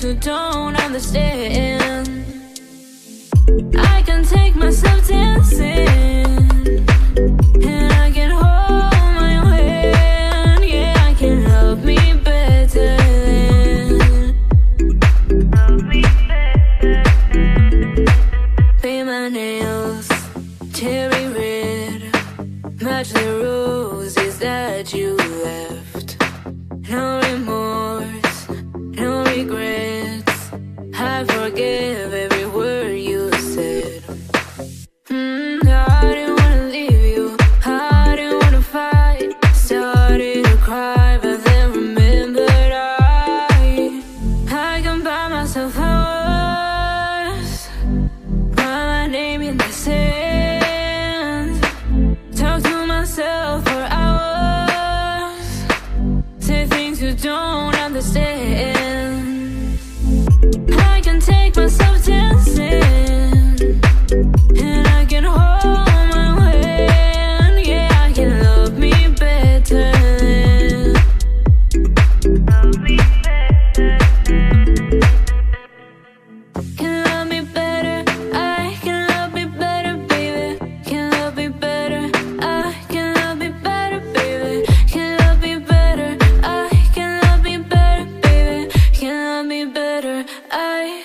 who don't understand. I can take myself dancing, and I can hold my hand. Yeah, I can love me better than. Love me better. Paint my nails cherry red, match the roses that you left. No remorse, no regrets. I forgive every word you said. I didn't wanna leave you, I didn't wanna fight. Started to cry, but then remembered I can buy myself flowers, write my name in the sand, talk to myself for hours, say things you don't understand. I can take myself dancing, and I can hold my hand. Yeah, I can love me better than. Love me better. Can love me better, I can love me better, baby. Can love me better, I can love me better, baby. Can love me better, I can love me better, baby. Can love me better, I